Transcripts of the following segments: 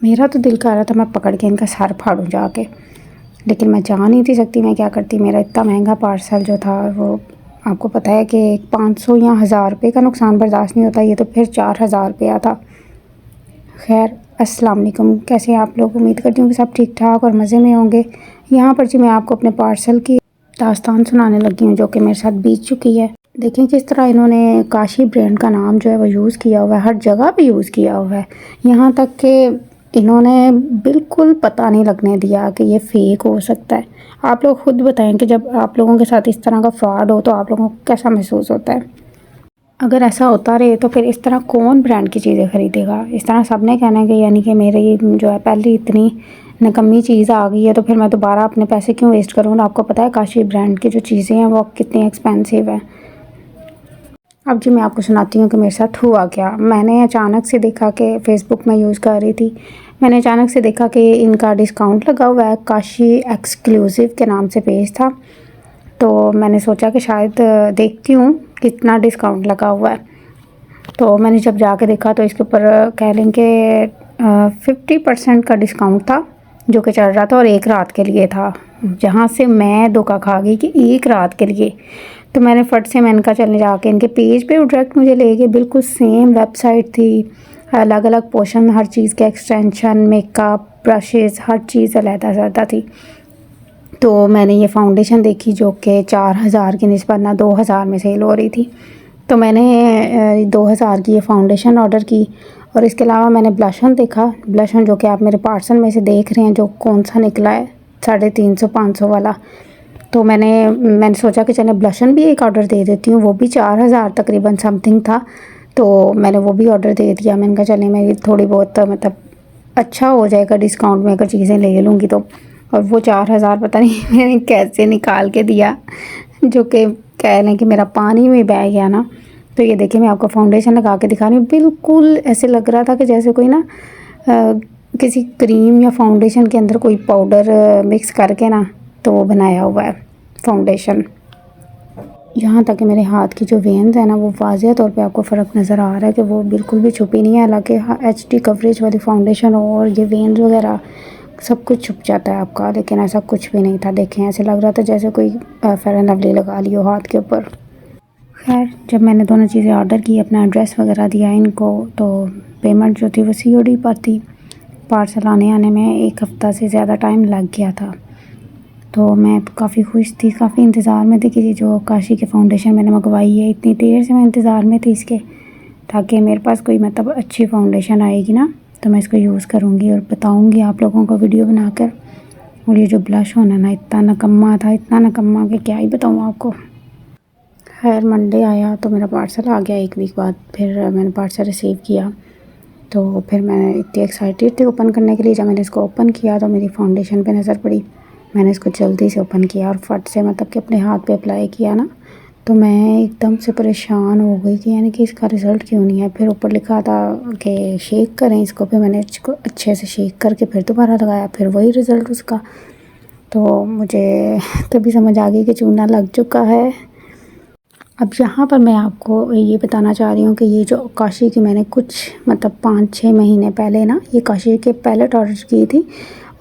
मेरा तो दिल कर रहा था मैं पकड़ के इनका सर फाड़ूं जाके, लेकिन मैं जा नहीं थी सकती। मैं क्या करती, मेरा इतना महंगा पार्सल जो था वो आपको पता है कि 500 या 1000 रुपये का नुकसान बर्दाश्त नहीं होता, ये तो फिर 4000 रुपया था। खैर अस्सलाम वालेकुम, कैसे हैं आप लोग? उम्मीद करती हूँ कि सब ठीक ठाक और मज़े में होंगे। यहाँ पर जी मैं आपको अपने पार्सल की दास्तान सुनाने लगी हूँ जो कि मेरे साथ बीत चुकी है। देखें किस तरह इन्होंने काशी ब्रांड का नाम जो है वो यूज़ किया हुआ है, हर जगह पे यूज़ किया हुआ है। यहाँ तक कि इन्होंने बिल्कुल पता नहीं लगने दिया कि ये फ़ेक हो सकता है। आप लोग ख़ुद बताएं कि जब आप लोगों के साथ इस तरह का फ्रॉड हो तो आप लोगों को कैसा महसूस होता है। अगर ऐसा होता रहे तो फिर इस तरह कौन ब्रांड की चीज़ें ख़रीदेगा। इस तरह सब ने कहना है कि यानी कि मेरी जो है पहले इतनी निकम्मी चीज़ आ गई है तो फिर मैं दोबारा अपने पैसे क्यों वेस्ट करूँ। आपको पता है काशी ब्रांड की जो चीज़ें हैं वो कितनी एक्सपेंसिव है। अब जी मैं आपको सुनाती हूँ कि मेरे साथ हुआ क्या। मैंने अचानक से देखा कि फ़ेसबुक में यूज़ कर रही थी, मैंने अचानक से देखा कि इनका डिस्काउंट लगा हुआ है, काशी एक्सक्लूसिव के नाम से पेज था। तो मैंने सोचा कि शायद देखती हूँ कितना डिस्काउंट लगा हुआ है। तो मैंने जब जाके देखा तो इसके ऊपर कह लें कि 50% का डिस्काउंट था जो कि चल रहा था और एक रात के लिए था, जहाँ से मैं धोखा खा गई कि एक रात के लिए। तो मैंने फट से मैंने कहा चलने जाके इनके पेज पे डायरेक्ट मुझे ले गए, बिल्कुल सेम वेबसाइट थी, अलग अलग पोर्शन, हर चीज़ के एक्सटेंशन, मेकअप, ब्रशेज़, हर चीज़ अलग-अलग थी। तो मैंने ये फ़ाउंडेशन देखी जो कि 4000 की निस्बत ना 2000 में सेल हो रही थी। तो मैंने 2000 की ये फ़ाउंडेशन ऑर्डर की और इसके अलावा मैंने ब्लश ऑन देखा। ब्लश ऑन जो कि आप मेरे पार्सल में से देख रहे हैं जो कौन सा निकला है 350-500 वाला। तो मैंने सोचा कि चलें ब्लश ऑन भी एक ऑर्डर दे देती हूँ, वो भी 4000 तकरीबन समथिंग था। तो मैंने वो भी ऑर्डर दे दिया। मैंने कहा चलें मेरी थोड़ी बहुत मतलब अच्छा हो जाएगा डिस्काउंट में अगर चीज़ें ले लूँगी तो। और वो 4000 पता नहीं मैंने कैसे निकाल के दिया, जो कि कह लें कि मेरा पानी में बह गया ना। तो ये देखिए मैं आपको फ़ाउंडेशन लगा के दिखा रही हूँ, बिल्कुल ऐसे लग रहा था कि जैसे कोई ना किसी क्रीम या फाउंडेशन के अंदर कोई पाउडर मिक्स करके ना तो वो बनाया हुआ है फ़ाउंडेशन। यहाँ तक कि मेरे हाथ की जो वेन्स है ना वो वाज़ेह तौर पे आपको फ़र्क नज़र आ रहा है कि वो बिल्कुल भी छुपी नहीं है। हालांकि HD कवरेज वाली फ़ाउंडेशन और ये वेन्स वगैरह सब कुछ छुप जाता है आपका, लेकिन ऐसा कुछ भी नहीं था। देखें ऐसे लग रहा था जैसे कोई फेयर एंड लवली लगा लियो हाथ के ऊपर। खैर जब मैंने दोनों चीज़ें ऑर्डर की, अपना एड्रेस वगैरह दिया इनको, तो पेमेंट जो थी वो COD पर थी। पार्सल आने में 1 हफ़्ता से ज़्यादा टाइम लग गया था। तो मैं काफ़ी खुश थी, काफ़ी इंतज़ार में थी कि ये जो काशी की फ़ाउंडेशन मैंने मंगवाई है, इतनी देर से मैं इंतज़ार में थी इसके, ताकि मेरे पास कोई मतलब अच्छी फ़ाउंडेशन आएगी ना तो मैं इसको यूज़ करूँगी और बताऊँगी आप लोगों को वीडियो बनाकर। और ये जो ब्लश ऑन है ना इतना निकम्मा था, इतना निकम्मा कि क्या ही बताऊँ आपको। खैर मंडे आया तो मेरा पार्सल आ गया 1 वीक बाद। फिर मैंने पार्सल रिसीव किया तो फिर मैं इतनी एक्साइटेड थी ओपन करने के लिए। जब मैंने इसको ओपन किया तो मेरी फ़ाउंडेशन पे नज़र पड़ी। मैंने इसको जल्दी से ओपन किया और फट से मतलब कि अपने हाथ पे अप्लाई किया ना, तो मैं एकदम से परेशान हो गई कि यानी कि इसका रिज़ल्ट क्यों नहीं है। फिर ऊपर लिखा था कि शेक करें इसको, फिर मैंने इसको अच्छे से शेक करके फिर दोबारा लगाया, फिर वही रिज़ल्ट उसका। तो मुझे तभी समझ आ गई कि चूना लग चुका है। अब यहाँ पर मैं आपको ये बताना चाह रही हूँ कि ये जो काशी की मैंने कुछ मतलब 5-6 महीने पहले ना ये काशी के पैलेट ऑर्डर की थी,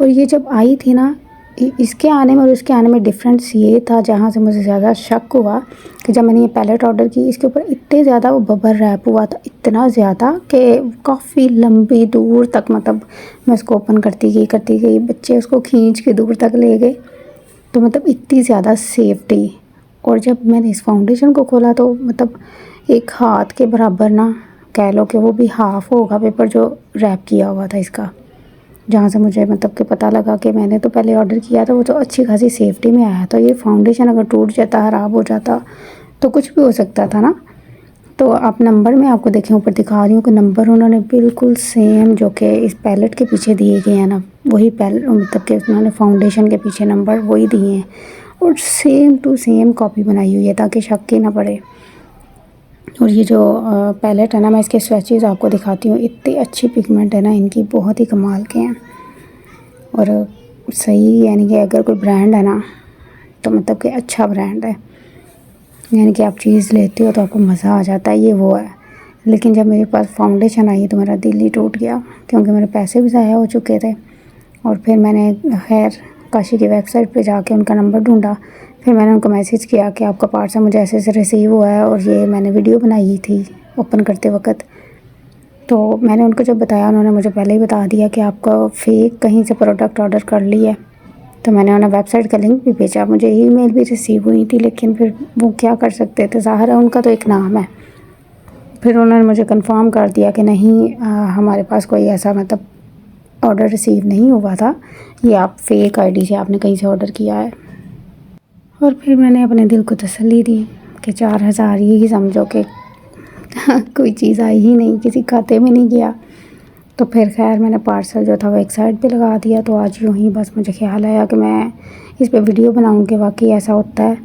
और ये जब आई थी ना इसके आने में और उसके आने में डिफरेंस ये था, जहाँ से मुझे ज़्यादा शक हुआ कि जब मैंने ये पैलेट ऑर्डर की इसके ऊपर इतने ज़्यादा वो बबल रैप हुआ था, इतना ज़्यादा कि काफ़ी लंबी दूर तक मतलब मैं उसको ओपन करती गई, बच्चे उसको खींच के दूर तक ले गए। तो मतलब इतनी ज़्यादा सेफ्टी। और जब मैंने इस फाउंडेशन को खोला तो मतलब एक हाथ के बराबर ना कह लो कि वो भी हाफ़ होगा पेपर जो रैप किया हुआ था इसका, जहाँ से मुझे मतलब कि पता लगा कि मैंने तो पहले ऑर्डर किया था वो तो अच्छी खासी सेफ्टी में आया। तो ये फाउंडेशन अगर टूट जाता, ख़राब हो जाता तो कुछ भी हो सकता था ना। तो आप नंबर में आपको देखें ऊपर दिखा रही हूँ कि नंबर उन्होंने बिल्कुल सेम जो कि इस पैलेट के पीछे दिए गए हैं ना, वही मतलब कि उन्होंने फाउंडेशन के पीछे नंबर वही दिए हैं और सेम टू सेम कॉपी बनाई हुई है ताकि शक ही ना पड़े। और ये जो पैलेट है ना, मैं इसके स्वैचेस आपको दिखाती हूँ, इतनी अच्छी पिगमेंट है ना इनकी, बहुत ही कमाल के हैं। और सही यानी कि अगर कोई ब्रांड है ना तो मतलब कि अच्छा ब्रांड है, यानी कि आप चीज़ लेते हो तो आपको मज़ा आ जाता है। ये वो है, लेकिन जब मेरे पास फाउंडेशन आई तो मेरा दिल ही टूट गया, क्योंकि मेरे पैसे भी ज़ाया हो चुके थे। और फिर मैंने खैर काशी की वेबसाइट पे जाके उनका नंबर ढूंढा। फिर मैंने उनको मैसेज किया कि आपका पार्सल मुझे ऐसे ऐसे रिसीव हुआ है और ये मैंने वीडियो बनाई थी ओपन करते वक्त। तो मैंने उनको जब बताया, उन्होंने मुझे पहले ही बता दिया कि आपका फ़ेक कहीं से प्रोडक्ट ऑर्डर कर लिया है। तो मैंने उन्हें वेबसाइट का लिंक भी भेजा, मुझे ईमेल भी रिसीव हुई थी, लेकिन फिर वो क्या कर सकते थे, ज़ाहिर है उनका तो एक नाम है। फिर उन्होंने मुझे कंफर्म कर दिया कि नहीं, हमारे पास कोई ऐसा मतलब ऑर्डर रिसीव नहीं हुआ था, ये आप फेक आईडी से आपने कहीं से ऑर्डर किया है। और फिर मैंने अपने दिल को तसल्ली दी कि 4000 ही समझो कि कोई चीज़ आई ही नहीं, किसी खाते में नहीं गया। तो फिर खैर मैंने पार्सल जो था वो एक साइड पे लगा दिया। तो आज यूँ ही बस मुझे ख्याल आया कि मैं इस पे वीडियो बनाऊँ कि वाकई ऐसा होता है,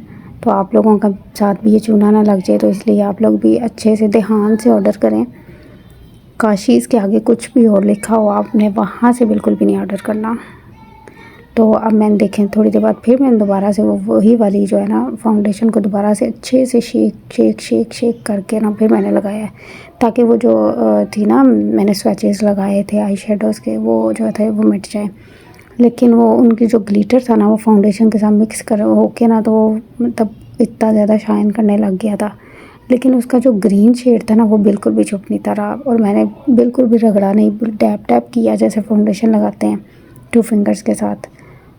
तो आप लोगों का साथ भी ये चूना ना लग जाए। तो इसलिए आप लोग भी अच्छे से ध्यान से ऑर्डर करें। काशीज़ के आगे कुछ भी और लिखा हो आपने वहाँ से बिल्कुल भी नहीं ऑर्डर करना। तो अब मैंने देखें थोड़ी देर बाद फिर मैंने दोबारा से वही वाली जो है ना फाउंडेशन को दोबारा से अच्छे से शेक करके ना फिर मैंने लगाया है, ताकि वो जो थी ना मैंने स्वैचेस लगाए थे आई शेडोज़ के, वो जो थे वो मिट जाए। लेकिन वो उनकी जो ग्लिटर था ना वो फाउंडेशन के साथ मिक्स कर होके ना, तो मतलब इतना ज़्यादा शाइन करने लग गया था। लेकिन उसका जो ग्रीन शेड था ना वो बिल्कुल भी छुप नहीं था रहा, और मैंने बिल्कुल भी रगड़ा नहीं, डैप डैप किया जैसे फाउंडेशन लगाते हैं 2 फिंगर्स के साथ,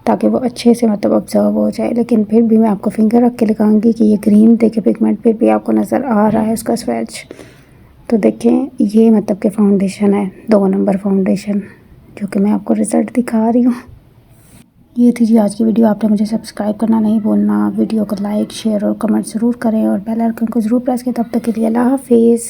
ताकि वो अच्छे से मतलब ऑब्ज़र्व हो जाए। लेकिन फिर भी मैं आपको फिंगर रख के दिखाऊंगी कि ये ग्रीन देखे पिगमेंट फिर भी आपको नज़र आ रहा है उसका स्वैच। तो देखें ये मतलब कि फ़ाउंडेशन है 2 नंबर फ़ाउंडेशन, जो कि मैं आपको रिज़ल्ट दिखा रही हूँ। ये थी जी आज की वीडियो। आपने मुझे सब्सक्राइब करना नहीं भूलना, वीडियो को लाइक शेयर और कमेंट ज़रूर करें, और बेल आइकन को ज़रूर प्रेस करें। तब तक के लिए अल्लाह हाफिज़।